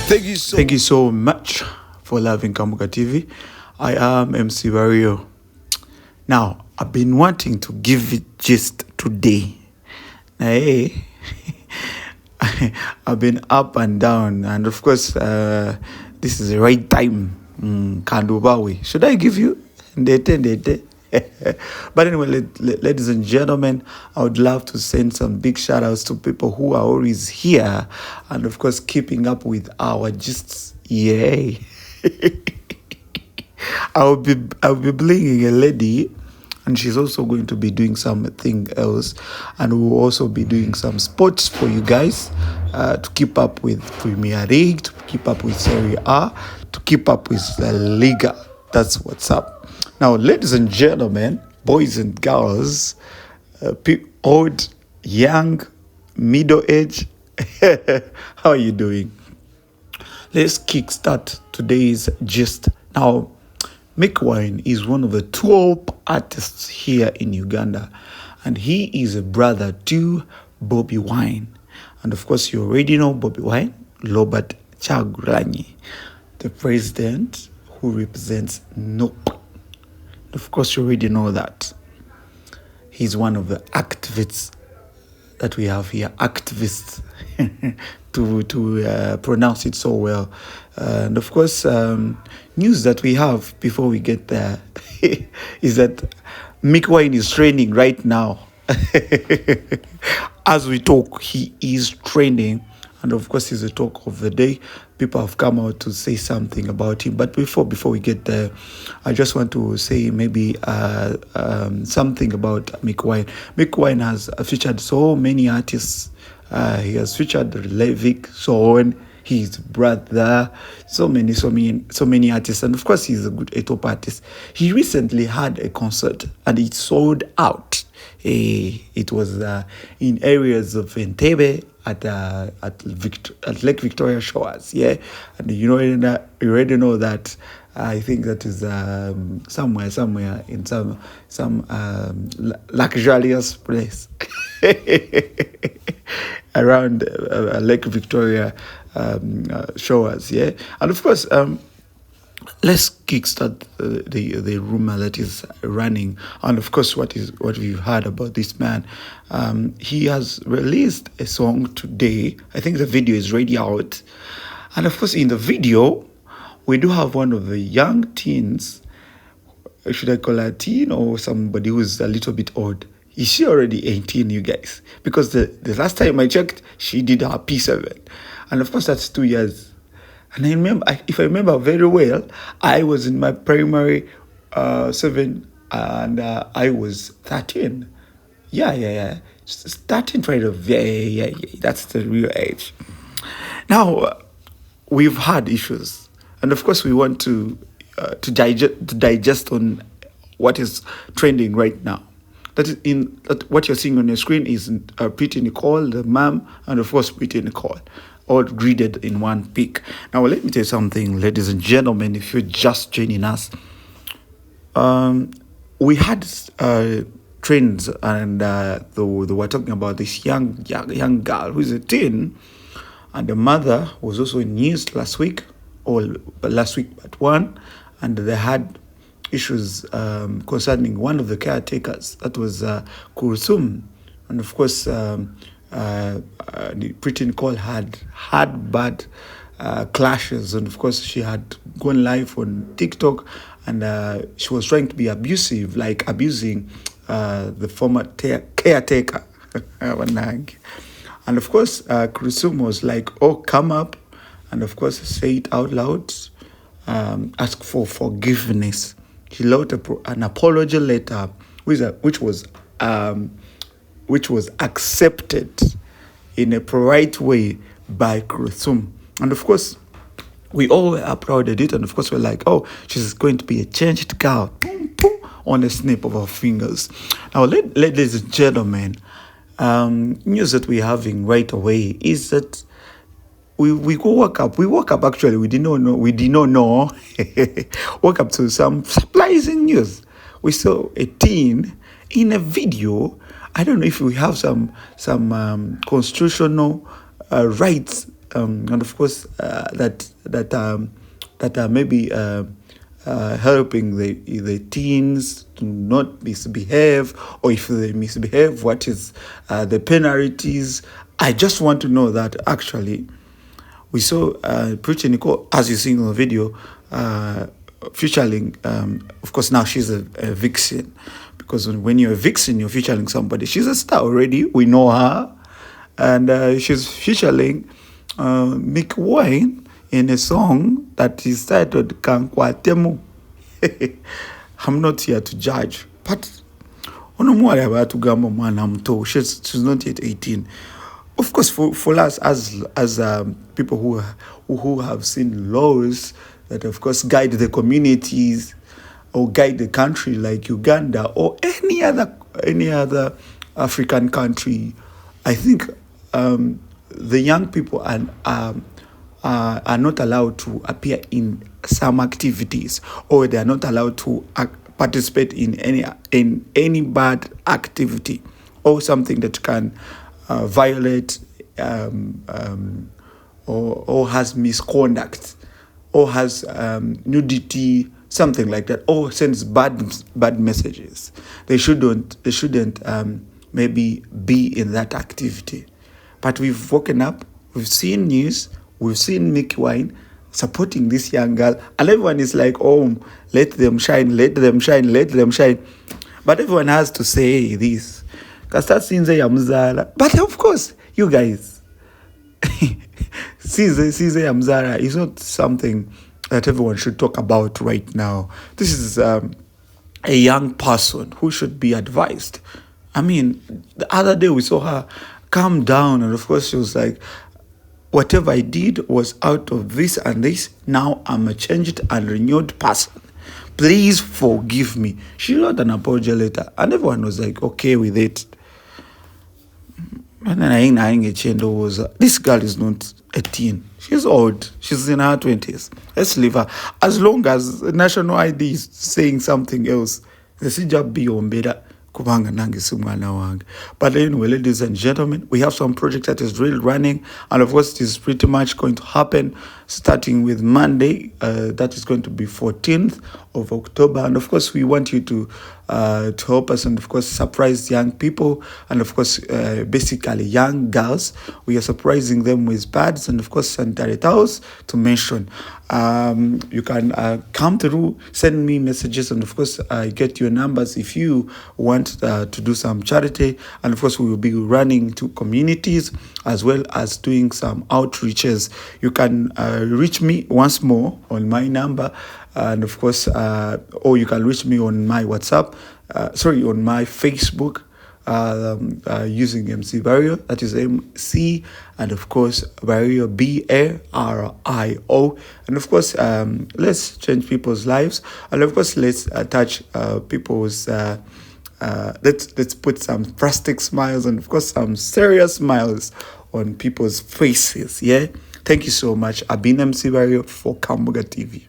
Thank you so much for loving Kamuka TV. I am MC Wario. Now, I've been wanting to give it just today. Hey, I've been up and down, and of course, this is the right time. Kandubawi. Should I give you? Ndete. But anyway, ladies and gentlemen, I would love to send some big shout outs to people who are always here and of course keeping up with our gists. Yay. I'll be blinging a lady, and she's also going to be doing something else, and we'll also be doing some sports for you guys to keep up with Premier League, to keep up with Serie A, to keep up with La Liga. That's what's up. Now, ladies and gentlemen, boys and girls, old, young, middle age, how are you doing? Let's kickstart today's gist. Now, Mikie Wine is one of the top artists here in Uganda, and he is a brother to Bobi Wine. And of course, you already know Bobi Wine, Robert Kyagulanyi, the president who represents NOP. Of course, you already know that. He's one of the activists that we have here. Activists, to pronounce it so well. And of course, news that we have before we get there is that Mikie Wine is training right now. As we talk, he is training. And of course, he's the talk of the day. People have come out to say something about him. But before we get there, I just want to say maybe something about Mikie Wine. Mikie Wine has featured so many artists. He has featured Levick, Son, his brother, so many artists. And of course, he's a good top artist. He recently had a concert and it sold out. It was in areas of Entebbe at Lake Victoria Shores, yeah, and you already know that. I think that is somewhere in some luxurious place around Lake Victoria Shores, yeah, and of course. Let's kickstart the rumor that is running, and of course, what we've heard about this man. He has released a song today. I think the video is already out, and of course, in the video, we do have one of the young teens. Should I call her a teen or somebody who's a little bit old? Is she already 18, you guys? Because the last time I checked, she did her P7, and of course, that's 2 years. And I remember, if I remember very well, I was in my primary 7 and I was 13. Yeah. 13 right of, yeah. That's the real age. Now, we've had issues. And of course, we want to digest on what is trending right now. What you're seeing on your screen is Pretty Nicole, the mom, and of course, Pretty Nicole, all greeted in one pic. Now, let me tell you something, ladies and gentlemen, if you're just joining us. We had trends, and they were talking about this young girl who's a teen, and the mother was also in news last week but one, and they had issues concerning one of the caretakers, that was Kursum, and of course Pretty Nicole had bad clashes, and of course she had gone live on TikTok, and she was trying to be abusive, like abusing the former caretaker. And of course Kursum was like, oh, come up and of course say it out loud, ask for forgiveness. He wrote an apology letter which was accepted in a polite way by Kursum. And of course, we all applauded it. And of course, we're like, oh, she's going to be a changed girl. Boom, boom, on a snap of our fingers. Now, ladies and gentlemen, news that we're having right away is that we woke up actually, we did not know, woke up to some surprising news. We saw a teen in a video. I don't know if we have some constitutional rights and of course that are maybe helping the teens to not misbehave, or if they misbehave, what is the penalties. I just want to know that actually. We saw Pretty Nicole, as you see in the video, featuring, of course, now she's a vixen. Because when you're a vixen, you're featuring somebody. She's a star already. We know her. And she's featuring Mikie Wine in a song that is titled Kankwatemu. I'm not here to judge. But she's not yet 18. Of course, for us as people who have seen laws that, of course, guide the communities or guide the country, like Uganda or any other African country, I think the young people are not allowed to appear in some activities, or they are not allowed to participate in any bad activity or something that can violate or has misconduct or has nudity, something like that, or sends bad messages. They shouldn't maybe be in that activity. But we've woken up, we've seen news, we've seen Mikie Wine supporting this young girl, and everyone is like, oh, let them shine, let them shine, let them shine. But everyone has to say this. But of course, you guys, Size Yamzara is not something that everyone should talk about right now. This is a young person who should be advised. I mean, the other day we saw her calm down, and of course she was like, whatever I did was out of this and this. Now I'm a changed and renewed person. Please forgive me. She wrote an apology letter, and everyone was like, okay with it. And then this girl is not 18. She's old. She's in her 20s. Let's leave her. As long as national ID is saying something else, the CJB be on better. But anyway, ladies and gentlemen, we have some project that is really running, and of course it is pretty much going to happen starting with Monday. That is going to be 14th of October, and of course we want you to help us, and of course surprise young people, and of course basically young girls. We are surprising them with pads and of course sanitary towels to mention. You can come through, send me messages, and of course I get your numbers if you want to do some charity. And of course we will be running to communities as well as doing some outreaches. You can reach me once more on my number, and of course or you can reach me on my WhatsApp, on my Facebook, using MC Barrio, that is MC, and of course Barrio, BARIO, and of course let's change people's lives, and of course let's touch people's let's put some plastic smiles and of course some serious smiles on people's faces. Yeah, thank you so much. I've been MC Barrio for Kambuga TV.